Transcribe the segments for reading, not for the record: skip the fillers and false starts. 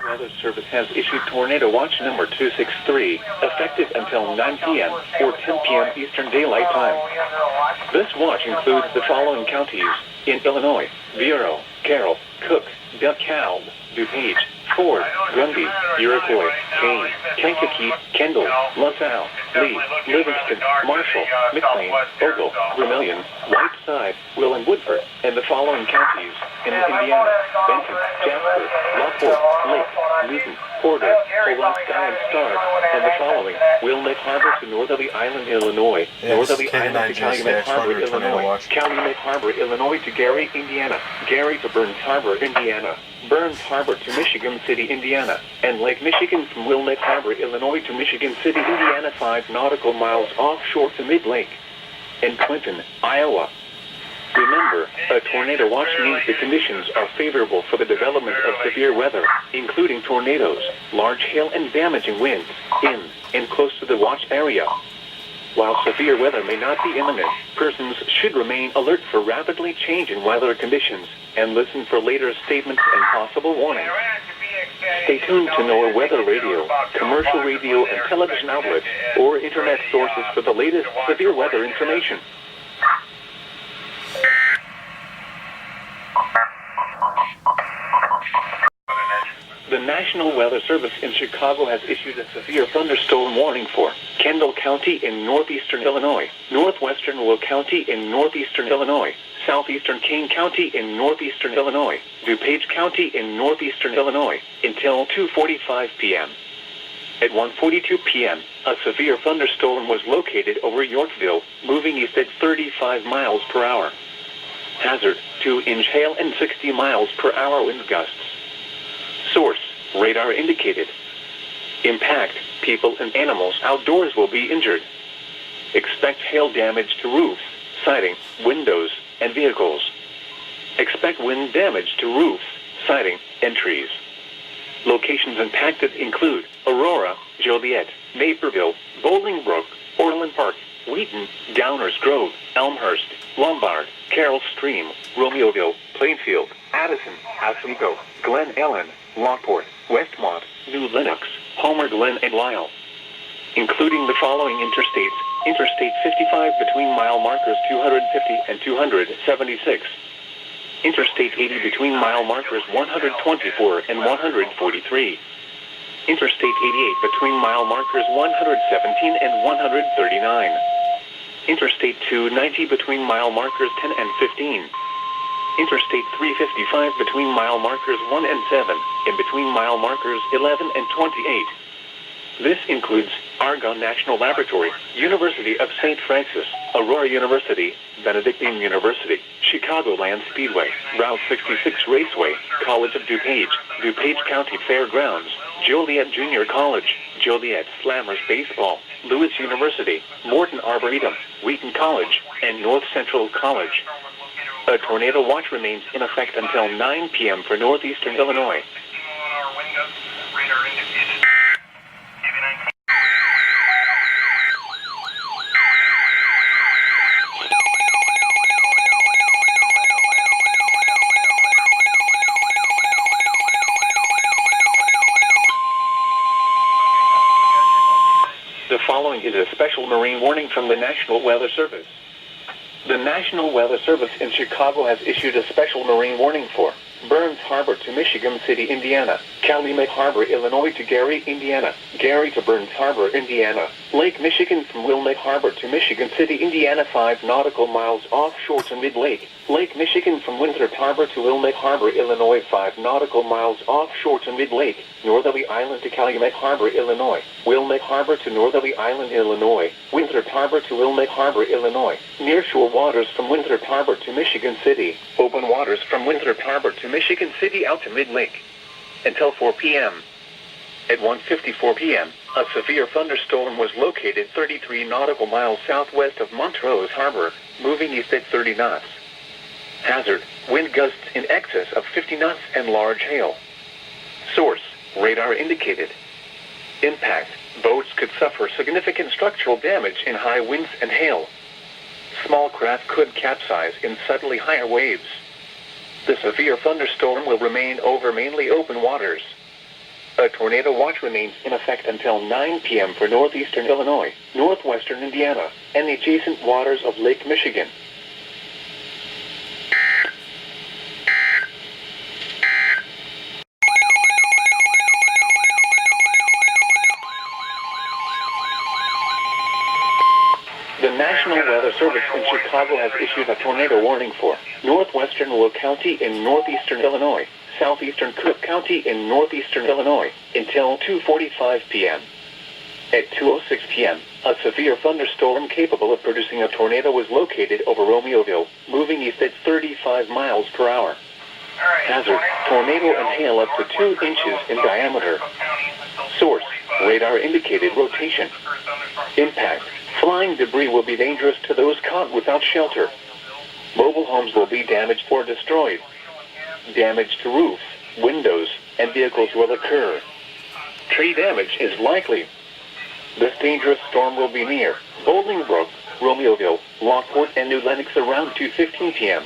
Weather Service has issued Tornado Watch number 263, effective until 9 p.m. or 10 p.m. Eastern Daylight Time. This watch includes the following counties in Illinois: Bureau, Carroll, Cook, DeKalb, DuPage, Ford, Grundy, Iroquois, Kane, Kankakee, Kendall, LaSalle, Lee, Livingston, Marshall, McLean, Ogle, Vermilion, Whiteside, Will and Woodford, and the following counties in Indiana: Benton, Jasper, Lockport, Lake, Newton, Porter, Pulaski, and Stark, and the following: Wilmette Harbor to Northerly Island, Illinois, Northerly Island to Calumet Harbor, Illinois, Calumet Harbor, Illinois to Gary, Indiana, Gary to Burns Harbor, Indiana, Burns Harbor to Michigan City, Indiana, and Lake Michigan from Wilmette Harbor, Illinois to Michigan City, Indiana, 5 nautical miles offshore to Mid-Lake, and Clinton, Iowa. Remember, a tornado watch means the conditions are favorable for the development of severe weather, including tornadoes, large hail, and damaging winds, in and close to the watch area. While severe weather may not be imminent, persons should remain alert for rapidly changing weather conditions and listen for later statements and possible warnings. Stay tuned to NOAA weather radio, commercial radio and television outlets, or internet sources for the latest severe weather information. The National Weather Service in Chicago has issued a severe thunderstorm warning for Kendall County in northeastern Illinois, northwestern Will County in northeastern Illinois, southeastern Kane County in northeastern Illinois, DuPage County in northeastern Illinois, until 2:45 p.m. At 1:42 p.m., a severe thunderstorm was located over Yorkville, moving east at 35 miles per hour. Hazard: 2-inch hail and 60 miles per hour wind gusts. Source: radar indicated. Impact: people and animals outdoors will be injured. Expect hail damage to roofs, siding, windows, and vehicles. Expect wind damage to roofs, siding, and trees. Locations impacted include Aurora, Joliet, Naperville, Bolingbrook, Orland Park, Wheaton, Downers Grove, Elmhurst, Lombard, Carroll Stream, Romeoville, Plainfield, Addison, Oswego, Glen Ellen, Lockport, Westmont, New Lenox, Homer Glen, and Lisle. Including the following interstates: Interstate 55 between mile markers 250 and 276. Interstate 80 between mile markers 124 and 143. Interstate 88 between mile markers 117 and 139. Interstate 290 between mile markers 10 and 15. Interstate 355 between mile markers 1 and 7, and between mile markers 11 and 28. This includes Argonne National Laboratory, University of St. Francis, Aurora University, Benedictine University, Chicagoland Speedway, Route 66 Raceway, College of DuPage, DuPage County Fairgrounds, Joliet Junior College, Joliet Slammers Baseball, Lewis University, Morton Arboretum, Wheaton College, and North Central College. A tornado watch remains in effect until 9 p.m. for northeastern Illinois. The following is a special marine warning from the National Weather Service. The National Weather Service in Chicago has issued a special marine warning for Burns Harbor to Michigan City, Indiana, Calumet Harbor, Illinois to Gary, Indiana, Gary to Burns Harbor, Indiana, Lake Michigan from Wilmette Harbor to Michigan City, Indiana, 5 nautical miles offshore to Mid-Lake, Lake Michigan from Winthrop Harbor to Wilmette Harbor, Illinois, 5 nautical miles offshore to Mid-Lake, Northerly Island to Calumet Harbor, Illinois, Wilmette Harbor to Northerly Island, Illinois, Winthrop Harbor to Wilmette Harbor, Illinois, nearshore waters from Winthrop Harbor to Michigan City, open waters from Winthrop Harbor to Michigan City out to Mid-Lake, until 4 p.m. At 1:54 p.m., a severe thunderstorm was located 33 nautical miles southwest of Montrose Harbor, moving east at 30 knots. Hazard: wind gusts in excess of 50 knots and large hail. Source: radar indicated. Impact: boats could suffer significant structural damage in high winds and hail. Small craft could capsize in suddenly higher waves. The severe thunderstorm will remain over mainly open waters. A tornado watch remains in effect until 9 p.m. for northeastern Illinois, northwestern Indiana, and the adjacent waters of Lake Michigan. The National Weather Service in Chicago has issued a tornado warning for northwestern Will County in northeastern Illinois, southeastern Cook County in northeastern Illinois, until 2:45 p.m. At 2:06 p.m., a severe thunderstorm capable of producing a tornado was located over Romeoville, moving east at 35 miles per hour. Hazard, tornado and hail up to 2 inches in diameter. Source, radar indicated rotation. Impact, flying debris will be dangerous to those caught without shelter. Mobile homes will be damaged or destroyed. Damage to roofs, windows, and vehicles will occur. Tree damage is likely. This dangerous storm will be near Bolingbrook, Romeoville, Lockport, and New Lenox around 2:15 p.m.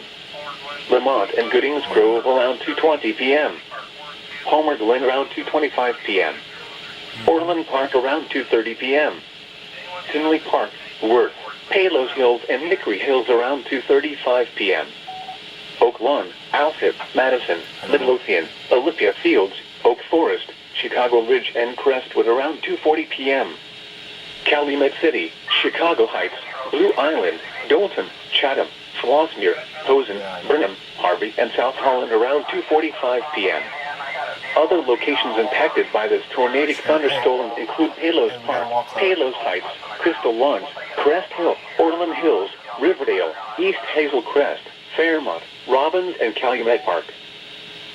Lamont and Goodings Grove around 2:20 p.m. Homer Glen around 2:25 p.m. Orland Park around 2:30 p.m. Tinley Park, Worth, Palos Hills, and Hickory Hills around 2:35 p.m. Oak Lawn, Alfred, Madison, Midlothian, Olympia Fields, Oak Forest, Chicago Ridge, and Crestwood around 2:40 p.m. Calumet City, Chicago Heights, Blue Island, Dalton, Chatham, Flossmere, Posen, Burnham, Harvey, and South Holland around 2:45 p.m. Other locations impacted by this tornadic thunderstorm include Palos Park, Palos Heights, Crystal Lawns, Crest Hill, Orland Hills, Riverdale, East Hazel Crest, Fairmont, Robbins, and Calumet Park.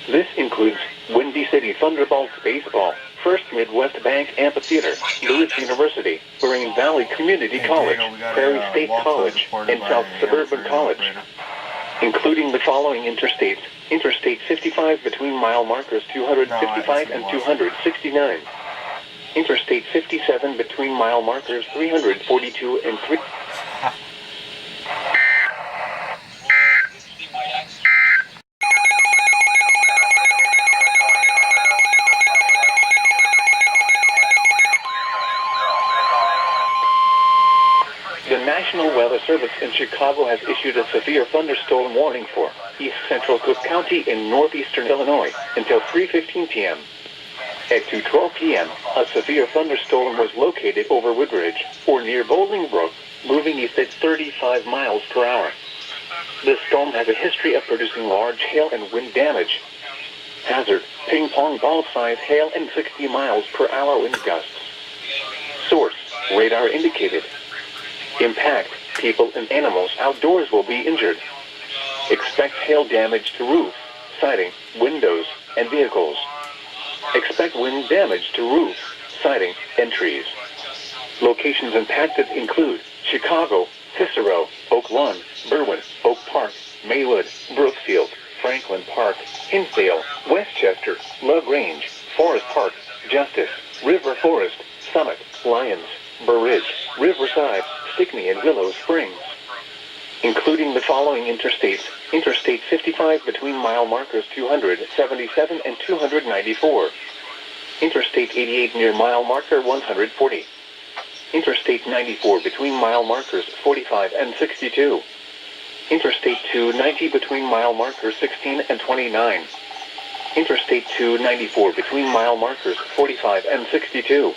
This includes Windy City Thunderbolts Baseball, First Midwest Bank Amphitheater, Lewis University, Green Valley Community College, Prairie State College, and South Suburban College. Including the following interstates: Interstate 55 between mile markers 255 and 269. Interstate 57 between mile markers 342 and 3. The National Weather Service in Chicago has issued a severe thunderstorm warning for East Central Cook County in northeastern Illinois until 3:15 p.m. At 2:12 p.m., a severe thunderstorm was located over Woodridge, or near Bolingbrook, moving east at 35 miles per hour. This storm has a history of producing large hail and wind damage. Hazard, ping-pong ball-size hail and 60 miles per hour wind gusts. Source, radar indicated. Impact, people and animals outdoors will be injured. Expect hail damage to roofs, siding, windows, and vehicles. Expect wind damage to roofs, siding, and trees. Locations impacted include Chicago, Cicero, Oak Lawn, Berwyn, Oak Park, Maywood, Brookfield, Franklin Park, Hinsdale, Westchester, LaGrange, Forest Park, Justice, River Forest, Summit, Lyons, Burr Ridge, Riverside, Stickney, and Willow Springs. Including the following interstates: Interstate 55 between mile markers 277 and 294. Interstate 88 near mile marker 140. Interstate 94 between mile markers 45 and 62. Interstate 290 between mile markers 16 and 29. Interstate 294 between mile markers 45 and 62.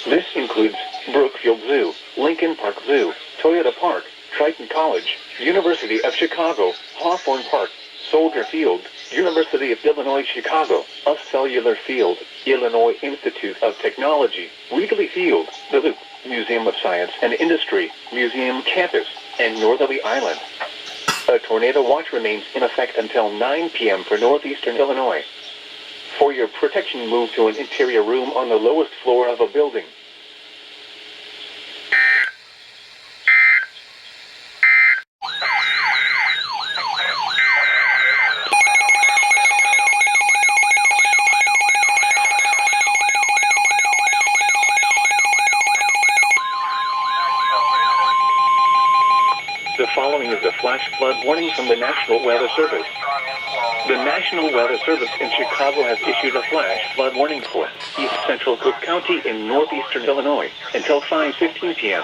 This includes Brookfield Zoo, Lincoln Park Zoo, Toyota Park, Triton College, University of Chicago, Hawthorne Park, Soldier Field, University of Illinois Chicago, U.S. Cellular Field, Illinois Institute of Technology, Wheatley Field, The Loop, Museum of Science and Industry, Museum Campus, and Northerly Island. A tornado watch remains in effect until 9 p.m. for northeastern Illinois. For your protection, move to an interior room on the lowest floor of a building. The flash flood warning from the National Weather Service. The National Weather Service in Chicago has issued a flash flood warning for East Central Cook County in northeastern Illinois until 5:15 p.m.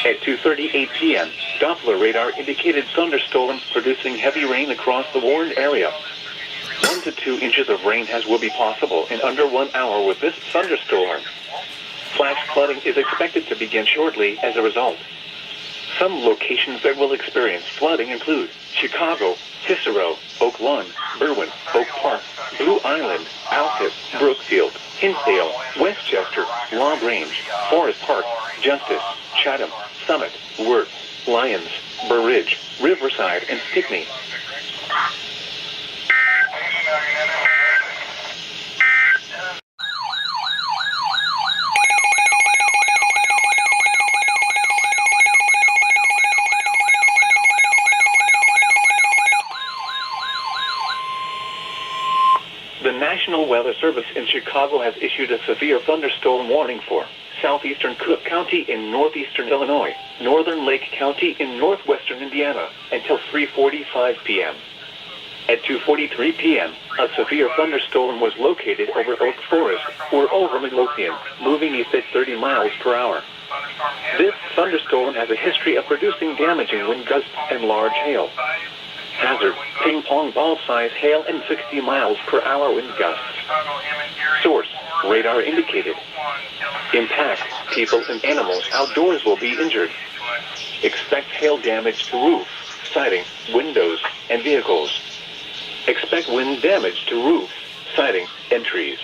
At 2:38 p.m., Doppler radar indicated thunderstorms producing heavy rain across the warned area. 1 to 2 inches of rain will be possible in under 1 hour with this thunderstorm. Flash flooding is expected to begin shortly as a result. Some locations that will experience flooding include Chicago, Cicero, Oak Lawn, Berwyn, Oak Park, Blue Island, Alcott, Brookfield, Hinsdale, Westchester, La Grange, Forest Park, Justice, Chatham, Summit, Worth, Lyons, Burr Ridge, Riverside, and Stickney. The National Weather Service in Chicago has issued a severe thunderstorm warning for southeastern Cook County in northeastern Illinois, northern Lake County in northwestern Indiana, until 3:45 p.m. At 2:43 p.m., a severe thunderstorm was located over Oak Forest, or over Midlothian, moving east at 30 miles per hour. This thunderstorm has a history of producing damaging wind gusts and large hail. Hazard, ping-pong ball-size hail and 60 miles per hour wind gusts. Source, radar indicated. Impact, people and animals outdoors will be injured. Expect hail damage to roof, siding, windows, and vehicles. Expect wind damage to roofs, siding, and trees.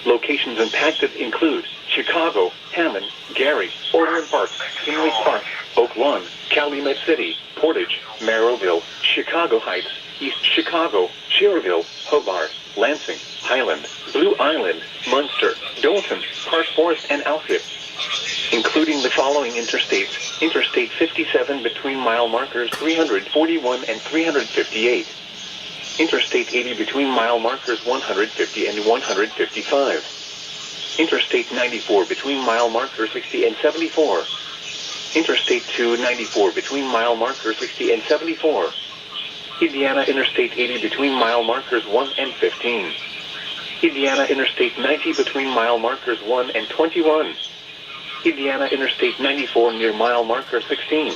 Locations impacted include Chicago, Hammond, Gary, Orland Park, Tinley Park, Oak Lawn, Calumet City, Portage, Merrillville, Chicago Heights, East Chicago, Schererville, Hobart, Lansing, Highland, Blue Island, Munster, Dalton, Park Forest, and Alcott. Including the following interstates: Interstate 57 between mile markers 341 and 358. Interstate 80 between mile markers 150 and 155. Interstate 94 between mile markers 60 and 74. Interstate 294 between mile markers 60 and 74. Indiana Interstate 80 between mile markers 1 and 15. Indiana Interstate 90 between mile markers 1 and 21. Indiana Interstate 94 near mile marker 16.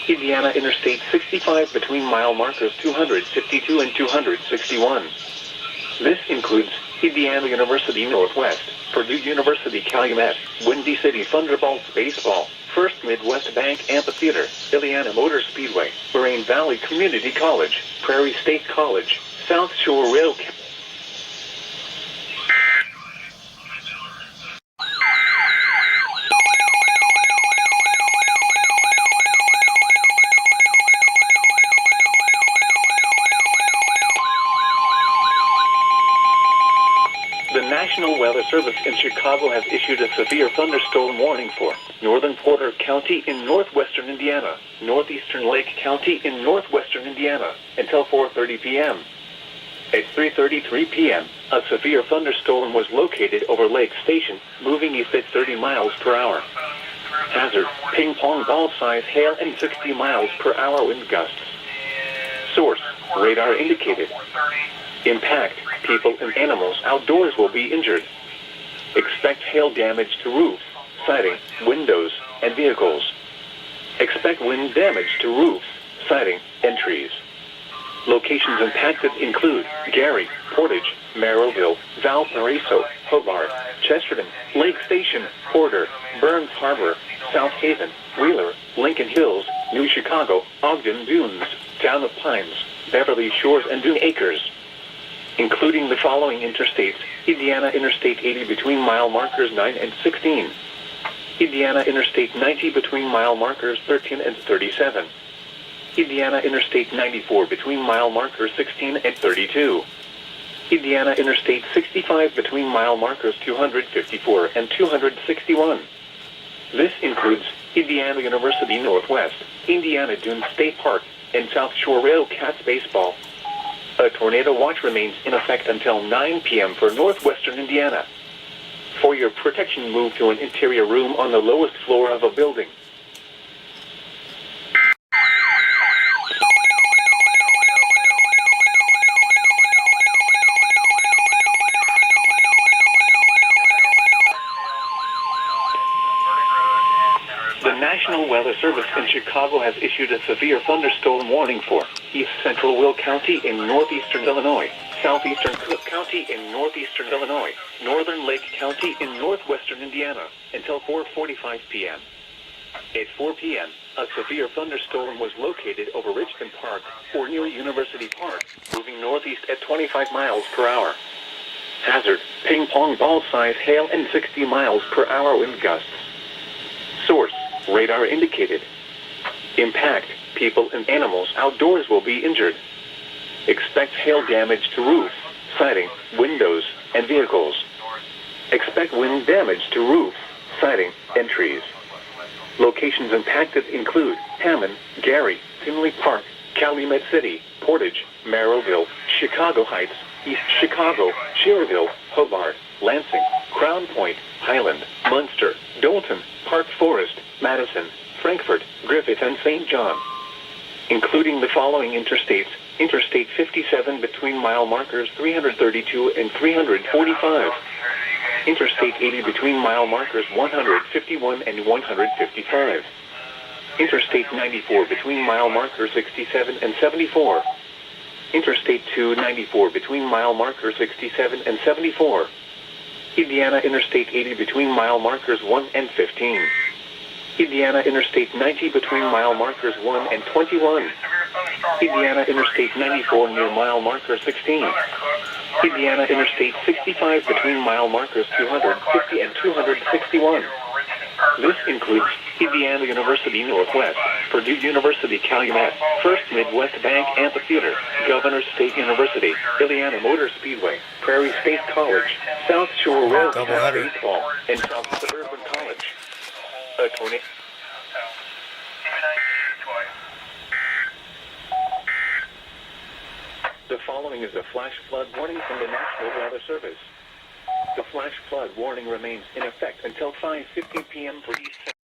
Indiana Interstate 65 between mile markers 252 and 261. This includes Indiana University Northwest, Purdue University Calumet, Windy City Thunderbolts Baseball, First Midwest Bank Amphitheater, Indiana Motor Speedway, Moraine Valley Community College, Prairie State College, South Shore Rail. The National Weather Service in Chicago has issued a severe thunderstorm warning for northern Porter County in northwestern Indiana, northeastern Lake County in northwestern Indiana, until 4:30 p.m. At 3:33 p.m., a severe thunderstorm was located over Lake Station, moving east at 30 miles per hour. Hazard, ping-pong ball-size hail and 60 miles per hour wind gusts. Source, radar indicated. Impact, people and animals outdoors will be injured. Expect hail damage to roofs, siding, windows, and vehicles. Expect wind damage to roofs, siding, and trees. Locations impacted include Gary, Portage, Merrillville, Valparaiso, Hobart, Chesterton, Lake Station, Porter, Burns Harbor, South Haven, Wheeler, Lincoln Hills, New Chicago, Ogden Dunes, Town of Pines, Beverly Shores, and Dune Acres. Including the following interstates: Indiana Interstate 80 between mile markers 9 and 16. Indiana Interstate 90 between mile markers 13 and 37. Indiana Interstate 94 between mile markers 16 and 32. Indiana Interstate 65 between mile markers 254 and 261. This includes Indiana University Northwest, Indiana Dunes State Park, and South Shore Rail Cats Baseball. A tornado watch remains in effect until 9 p.m. for northwestern Indiana. For your protection, move to an interior room on the lowest floor of a building. National Weather Service in Chicago has issued a severe thunderstorm warning for East Central Will County in northeastern Illinois, southeastern Cook County in northeastern Illinois, northern Lake County in northwestern Indiana, until 4:45 p.m. At 4 p.m., a severe thunderstorm was located over Richmond Park, or near University Park, moving northeast at 25 miles per hour. Hazard, ping-pong ball-size hail and 60 miles per hour wind gusts. Source, radar indicated. Impact, people and animals outdoors will be injured. Expect hail damage to roof, siding, windows, and vehicles. Expect wind damage to roof, siding, and trees. Locations impacted include Hammond, Gary, Tinley Park, Calumet City, Portage, Merrillville, Chicago Heights, East Chicago, Cherryville, Hobart, Lansing, Crown Point, Highland, Munster, Dalton, Park Forest, Madison, Frankfort, Griffith, and St. John. Including the following interstates: Interstate 57 between mile markers 332 and 345. Interstate 80 between mile markers 151 and 155. Interstate 94 between mile markers 67 and 74. Interstate 294 between mile markers 67 and 74. Indiana Interstate 80 between mile markers 1 and 15. Indiana Interstate 90 between mile markers 1 and 21. Indiana Interstate 94 near mile marker 16. Indiana Interstate 65 between mile markers 250 and 261. This includes Indiana University Northwest, Purdue University Calumet, First Midwest Bank Amphitheater, Governors State University, Indiana Motor Speedway, Prairie State College, South Shore Wildcat Baseball, and South Suburban College. Tony. The following is a flash flood warning from the National Weather Service. The flash flood warning remains in effect until 5:50 p.m. for East